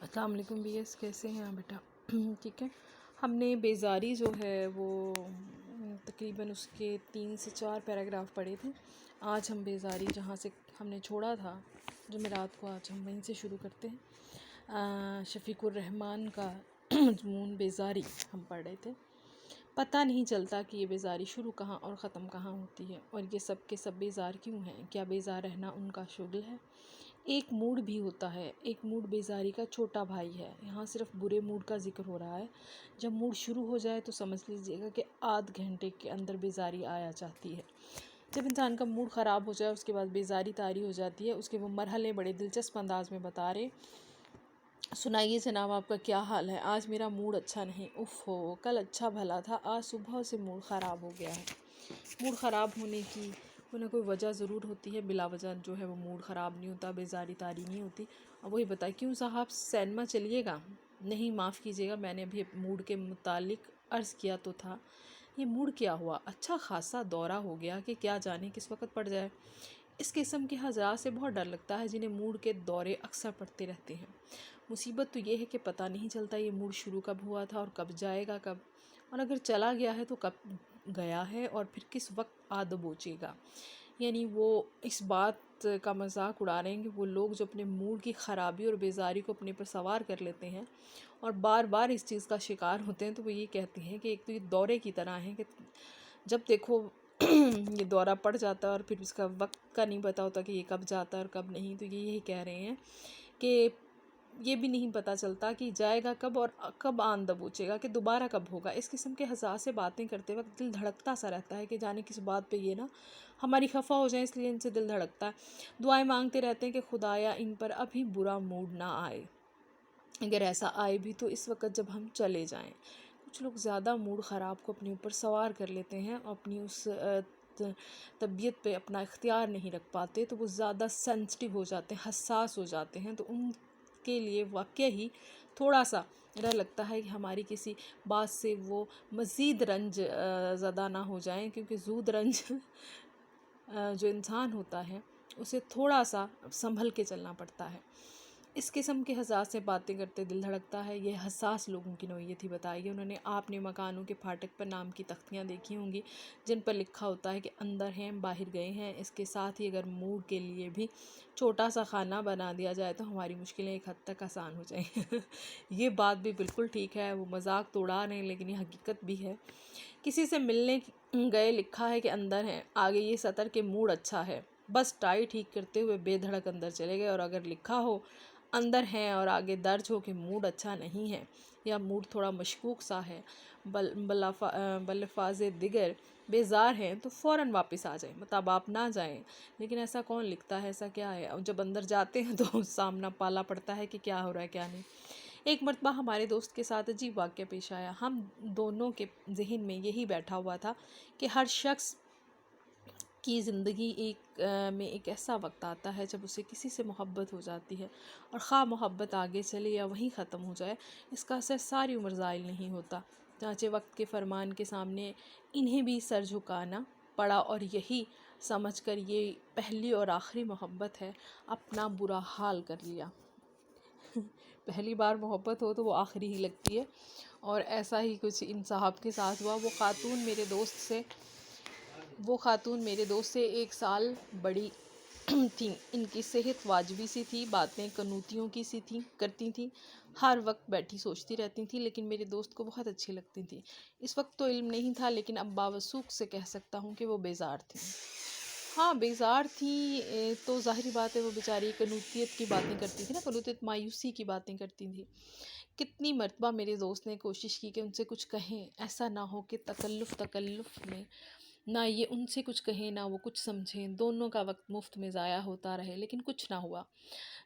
السلام علیکم B S, کیسے ہیں آپ بیٹا؟ ٹھیک ہے. ہم نے بیزاری جو ہے وہ تقریباً اس کے 3 سے 4 پیراگراف پڑھے تھے. آج ہم بیزاری جہاں سے ہم نے چھوڑا تھا جمعرات کو، آج ہم وہیں سے شروع کرتے ہیں. شفیق الرحمان کا مضمون بیزاری ہم پڑھ رہے تھے. پتہ نہیں چلتا کہ یہ بیزاری شروع کہاں اور ختم کہاں ہوتی ہے، اور یہ سب کے سب بیزار کیوں ہیں؟ کیا بیزار رہنا ان کا شغل ہے؟ ایک موڈ بھی ہوتا ہے، ایک موڈ بیزاری کا چھوٹا بھائی ہے. یہاں صرف برے موڈ کا ذکر ہو رہا ہے. جب موڈ شروع ہو جائے تو سمجھ لیجیے گا کہ آدھ گھنٹے کے اندر بیزاری آیا جاتی ہے. جب انسان کا موڈ خراب ہو جائے اس کے بعد بیزاری طاری ہو جاتی ہے. اس کے وہ مرحلے بڑے دلچسپ انداز میں بتا رہے. سنائیے جناب، آپ کا کیا حال ہے؟ آج میرا موڈ اچھا نہیں. اف ہو، کل اچھا بھلا تھا، آج صبح سے موڈ خراب ہو گیا ہے. موڈ خراب ہونے کی کوئی نہ کوئی وجہ ضرور ہوتی ہے. بلا وجہ جو ہے وہ موڈ خراب نہیں ہوتا، بیزاری طاری نہیں ہوتی. اب وہی بتائیں، کیوں صاحب سینما چلیے گا؟ نہیں، معاف کیجیے گا، میں نے ابھی موڈ کے متعلق عرض کیا تو تھا. یہ موڈ کیا ہوا؟ اچھا خاصا دورہ ہو گیا کہ کیا جانے کس وقت پڑ جائے. اس قسم کے حضرات سے بہت ڈر لگتا ہے جنہیں موڈ کے دورے اکثر پڑتے رہتے ہیں. مصیبت تو یہ ہے کہ پتہ نہیں چلتا یہ موڈ شروع کب ہوا تھا اور کب جائے گا کب، اور اگر چلا گیا ہے تو کب گیا ہے اور پھر کس وقت آ دبوچے گا. یعنی وہ اس بات کا مذاق اڑا رہے ہیں کہ وہ لوگ جو اپنے موڈ کی خرابی اور بیزاری کو اپنے پر سوار کر لیتے ہیں اور بار بار اس چیز کا شکار ہوتے ہیں، تو وہ یہ کہتے ہیں کہ ایک تو یہ دورے کی طرح ہے کہ جب دیکھو یہ دورہ پڑ جاتا ہے اور پھر اس کا وقت کا نہیں پتہ ہوتا کہ یہ کب جاتا ہے اور کب نہیں. تو یہ یہی کہہ رہے ہیں کہ یہ بھی نہیں پتہ چلتا کہ جائے گا کب اور کب آن دبوچے گا، کہ دوبارہ کب ہوگا. اس قسم کے حساس سے باتیں کرتے وقت دل دھڑکتا سا رہتا ہے کہ جانے کس بات پہ یہ نا ہماری خفا ہو جائیں، اس لیے ان سے دل دھڑکتا ہے. دعائیں مانگتے رہتے ہیں کہ خدایا ان پر ابھی برا موڈ نہ آئے، اگر ایسا آئے بھی تو اس وقت جب ہم چلے جائیں. کچھ لوگ زیادہ موڈ خراب کو اپنے اوپر سوار کر لیتے ہیں اور اپنی اس طبیعت پہ اپنا اختیار نہیں رکھ پاتے، تو وہ زیادہ سینسٹیو ہو جاتے ہیں، حساس ہو جاتے ہیں. تو ان کے لیے واقعہ ہی تھوڑا سا ڈر لگتا ہے کہ ہماری کسی بات سے وہ مزید رنج زدہ نہ ہو جائیں، کیونکہ زود رنج جو انسان ہوتا ہے اسے تھوڑا سا سنبھل کے چلنا پڑتا ہے. اس قسم کے حساس سے باتیں کرتے دل دھڑکتا ہے. یہ حساس لوگوں کی نوعیت ہی بتائی ہے. انہوں نے آپ نے مکانوں کے پھاٹک پر نام کی تختیاں دیکھی ہوں گی جن پر لکھا ہوتا ہے کہ اندر ہیں باہر گئے ہیں. اس کے ساتھ ہی اگر موڈ کے لیے بھی چھوٹا سا خانہ بنا دیا جائے تو ہماری مشکلیں ایک حد تک آسان ہو جائیں. یہ بات بھی بالکل ٹھیک ہے. وہ مذاق تو اڑا رہے ہیں لیکن یہ حقیقت بھی ہے. کسی سے ملنے گئے، لکھا ہے کہ اندر ہیں، آگے یہ سطر کہ موڈ اچھا ہے، بس ٹائی ٹھیک کرتے ہوئے بے دھڑک اندر چلے گئے. اور اگر لکھا ہو اندر ہیں اور آگے درج ہو کہ موڈ اچھا نہیں ہے یا موڈ تھوڑا مشکوک سا ہے، بلفاظ دیگر بیزار ہیں، تو فوراً واپس آ جائیں، مطلب آپ نہ جائیں. لیکن ایسا کون لکھتا ہے؟ ایسا کیا ہے؟ اور جب اندر جاتے ہیں تو سامنا پالا پڑتا ہے کہ کیا ہو رہا ہے کیا نہیں. ایک مرتبہ ہمارے دوست کے ساتھ عجیب واقعہ پیش آیا. ہم دونوں کے ذہن میں یہی بیٹھا ہوا تھا کہ ہر شخص کی زندگی میں ایک ایسا وقت آتا ہے جب اسے کسی سے محبت ہو جاتی ہے، اور خواہ محبت آگے چلے یا وہیں ختم ہو جائے، اس کا اثر ساری عمر زائل نہیں ہوتا. چنانچہ وقت کے فرمان کے سامنے انہیں بھی سر جھکانا پڑا اور یہی سمجھ کر یہ پہلی اور آخری محبت ہے، اپنا برا حال کر لیا. پہلی بار محبت ہو تو وہ آخری ہی لگتی ہے، اور ایسا ہی کچھ ان صاحب کے ساتھ ہوا. وہ خاتون میرے دوست سے 1 سال بڑی تھیں. ان کی صحت واجبی سی تھی، باتیں کنوتیوں کی سی کرتی تھیں، ہر وقت بیٹھی سوچتی رہتی تھیں، لیکن میرے دوست کو بہت اچھی لگتی تھیں. اس وقت تو علم نہیں تھا، لیکن اب باوثوق سے کہہ سکتا ہوں کہ وہ بیزار تھیں. ہاں، بیزار تھیں تو ظاہری بات ہے وہ بیچاری کنوتیت کی باتیں کرتی تھی نا، کنوتیت مایوسی کی باتیں کرتی تھی. کتنی مرتبہ میرے دوست نے کوشش کی کہ ان سے کچھ کہیں، ایسا نہ ہو کہ تکلف میں نہ یہ ان سے کچھ کہیں نہ وہ کچھ سمجھیں، دونوں کا وقت مفت میں ضائع ہوتا رہے، لیکن کچھ نہ ہوا.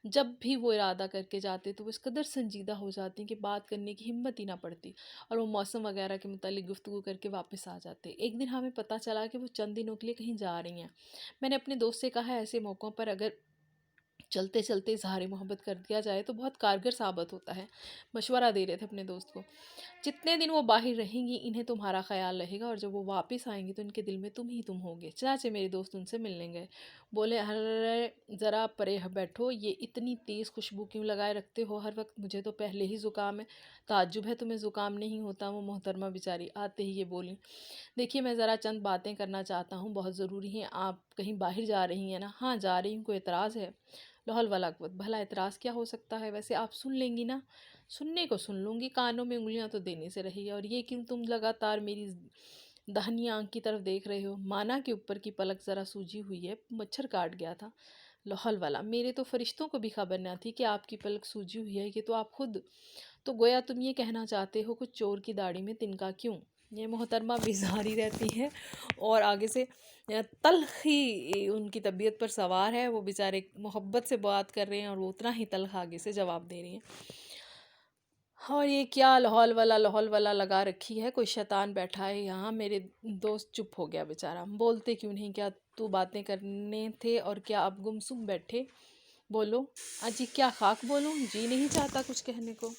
جب بھی وہ ارادہ کر کے جاتے تو وہ اس قدر سنجیدہ ہو جاتی کہ بات کرنے کی ہمت ہی نہ پڑتی، اور وہ موسم وغیرہ کے متعلق گفتگو کر کے واپس آ جاتے. ایک دن ہمیں پتہ چلا کہ وہ چند دنوں کے لیے کہیں جا رہی ہیں. میں نے اپنے دوست سے کہا ایسے موقعوں پر اگر چلتے چلتے اظہار محبت کر دیا جائے تو بہت کارگر ثابت ہوتا ہے۔ مشورہ دے رہے تھے اپنے دوست کو، جتنے دن وہ باہر رہیں گی انہیں تمہارا خیال رہے گا، اور جب وہ واپس آئیں گی تو ان کے دل میں تم ہوگے۔ چنانچہ میرے دوست ان سے ملنے گئے۔ بولے، ارے ذرا پرے بیٹھو، یہ اتنی تیز خوشبو کیوں لگائے رکھتے ہو ہر وقت؟ مجھے تو پہلے ہی زکام ہے۔ تعجب ہے تمہیں زکام نہیں ہوتا۔ وہ محترمہ بیچاری آتے ہی یہ بولی، دیکھیے میں ذرا چند باتیں کرنا چاہتا ہوں، بہت ضروری ہیں۔ آپ کہیں باہر جا رہی ہیں نا؟ ہاں جا رہی ہوں، کوئی اعتراض ہے؟ لا حول ولا قوت، بھلا اعتراض کیا ہو سکتا ہے؟ ویسے آپ سن لیں گی نا؟ سننے کو سن لوں گی، کانوں میں انگلیاں تو دینے سے رہی ہے۔ اور یہ کیوں تم لگاتار میری دہنی آنکھ کی طرف دیکھ رہے ہو؟ مانا کہ اوپر کی پلک ذرا سوجی ہوئی ہے، مچھر کاٹ گیا تھا۔ لا حول ولا، میرے تو فرشتوں کو بھی خبر نہ تھی کہ آپ کی پلک سوجی ہوئی ہے، یہ تو آپ خود تو گویا تم یہ کہنا چاہتے ہو، کچھ چور کی داڑھی میں تنکا کیوں؟ یہ محترمہ بیزاری رہتی ہے اور آگے سے تلخی ان کی طبیعت پر سوار ہے۔ وہ بیچارے محبت سے بات کر رہے ہیں اور وہ اتنا ہی تلخ آگے سے جواب دے رہی ہیں۔ اور یہ کیا لا حول ولا لگا رکھی ہے؟ کوئی شیطان بیٹھا ہے یہاں؟ میرے دوست چپ ہو گیا بیچارہ۔ بولتے کیوں نہیں؟ کیا تو باتیں کرنے تھے اور کیا اب گمسم بیٹھے؟ بولو اجی، کیا خاک بولوں؟ جی نہیں چاہتا کچھ کہنے کو۔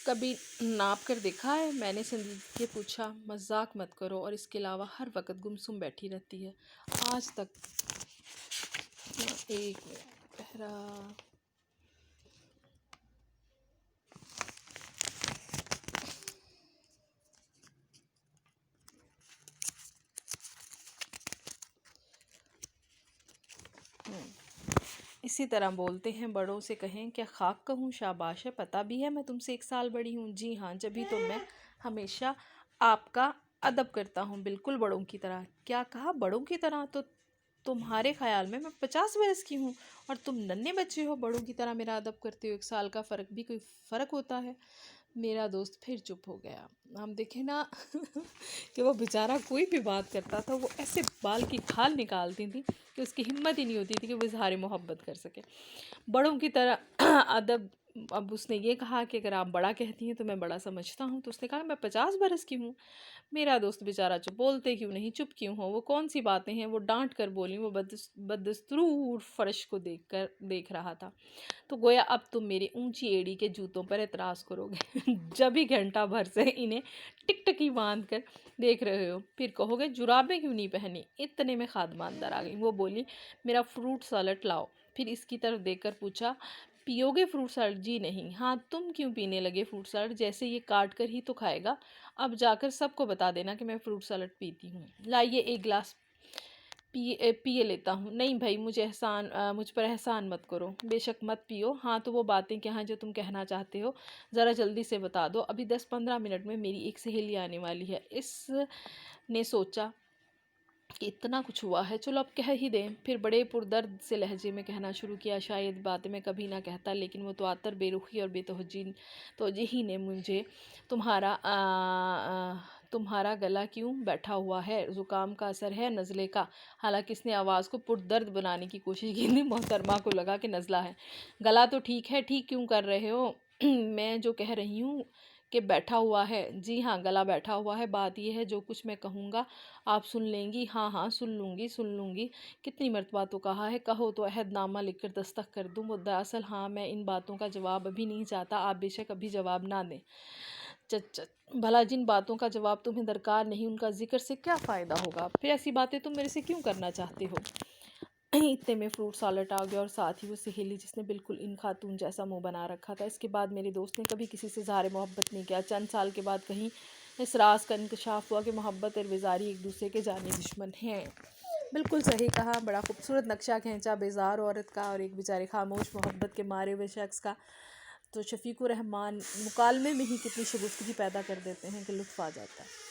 کبھی ناپ کر دیکھا ہے؟ میں نے سنجیدگی سے پوچھا۔ مذاق مت کرو، اور اس کے علاوہ ہر وقت گمسم بیٹھی رہتی ہے۔ آج تک ایک پہرا اسی طرح بولتے ہیں، بڑوں سے کہیں کیا خاک کہوں؟ شاباش ہے، پتہ بھی ہے میں تم سے 1 سال بڑی ہوں۔ جی ہاں، جبھی تو میں ہمیشہ آپ کا ادب کرتا ہوں، بالکل بڑوں کی طرح۔ کیا کہا؟ بڑوں کی طرح؟ تو تمہارے خیال میں 50 برس کی ہوں اور تم ننھے بچے ہو، بڑوں کی طرح میرا ادب کرتے ہو؟ 1 سال کا فرق بھی کوئی فرق ہوتا ہے؟ میرا دوست پھر چپ ہو گیا۔ ہم دیکھیں نا کہ وہ بیچارہ کوئی بھی بات کرتا تھا، وہ ایسے بال کی کھال نکالتی تھی کہ اس کی ہمت ہی نہیں ہوتی تھی کہ وہ اظہار محبت کر سکے۔ بڑوں کی طرح ادب، اب اس نے یہ کہا کہ اگر آپ بڑا کہتی ہیں تو میں بڑا سمجھتا ہوں، تو اس نے کہا میں 50 برس کی ہوں۔ میرا دوست بیچارہ چپ، بولتے کیوں نہیں، چپ کیوں ہو؟ وہ کون سی باتیں ہیں؟ وہ ڈانٹ کر بولی۔ وہ بدستور فرش کو دیکھ رہا تھا، تو گویا اب تم میری اونچی ایڑی کے جوتوں پر اعتراض کرو گے جب ہی گھنٹہ بھر سے انہیں ٹک ٹکی باندھ کر دیکھ رہے ہو، پھر کہو گے جرابیں کیوں نہیں پہنی؟ اتنے میں خادمہ اندر آ گئی۔ وہ بولی، میرا فروٹ سالڈ لاؤ۔ پھر اس کی طرف دیکھ کر پوچھا، پیو گے فروٹ سالڈ؟ جی نہیں۔ ہاں تم کیوں پینے لگے فروٹ سالڈ؟ جیسے یہ کاٹ کر ہی تو کھائے گا۔ اب جا کر سب کو بتا دینا کہ میں فروٹ سالڈ پیتی ہوں۔ لائیے 1 گلاس پیے لیتا ہوں۔ نہیں بھائی، مجھ پر احسان مت کرو۔ بے شک مت پیو۔ ہاں تو وہ باتیں کہاں جو تم کہنا چاہتے ہو؟ ذرا جلدی سے بتا دو، ابھی 10-15 منٹ میں میری ایک سہیلی آنے والی ہے۔ اس نے سوچا کہ اتنا کچھ ہوا ہے، چلو اب کہہ ہی دیں۔ پھر بڑے پردرد سے لہجے میں کہنا شروع کیا، شاید باتیں میں کبھی نہ کہتا، لیکن وہ تواتر بے رخی اور بے توجہی نے مجھے تمہارا گلا کیوں بیٹھا ہوا ہے؟ زکام کا اثر ہے؟ نزلے کا؟ حالانکہ اس نے آواز کو پردرد بنانے کی کوشش کی تھی۔ محترمہ کو لگا کہ نزلہ ہے۔ گلا تو ٹھیک ہے، ٹھیک کیوں کر رہے ہو؟ میں جو کہہ رہی ہوں کہ بیٹھا ہوا ہے۔ جی ہاں، گلا بیٹھا ہوا ہے۔ بات یہ ہے جو کچھ میں کہوں گا آپ سن لیں گی؟ ہاں ہاں، سن لوں گی۔ کتنی مرتبہ تو کہا ہے، کہو تو عہد نامہ لکھ کر دستخط کر دوں۔ مدعا اصل، ہاں میں ان باتوں کا جواب ابھی نہیں چاہتا، آپ بے شک ابھی جواب نہ دیں۔ بھلا جن باتوں کا جواب تمہیں درکار نہیں ان کا ذکر سے کیا فائدہ ہوگا؟ پھر ایسی باتیں تم میرے سے کیوں کرنا چاہتے ہو؟ اتنے میں فروٹ سالڈ آ گیا اور ساتھ ہی وہ سہیلی جس نے بالکل ان خاتون جیسا منہ بنا رکھا تھا۔ اس کے بعد میرے دوست نے کبھی کسی سے اظہار محبت نہیں کیا۔ چند سال کے بعد کہیں اس راز کا انکشاف ہوا کہ محبت اور بیزاری ایک دوسرے کے جانی دشمن ہیں۔ بالکل صحیح کہا، بڑا خوبصورت نقشہ کھینچا بیزار عورت کا اور ایک بیچارے خاموش محبت کے مارے ہوئے شخص کا۔ تو شفیق الرحمن مکالمے میں ہی کتنی شگفتگی پیدا کر دیتے ہیں کہ لطف آ جاتا ہے۔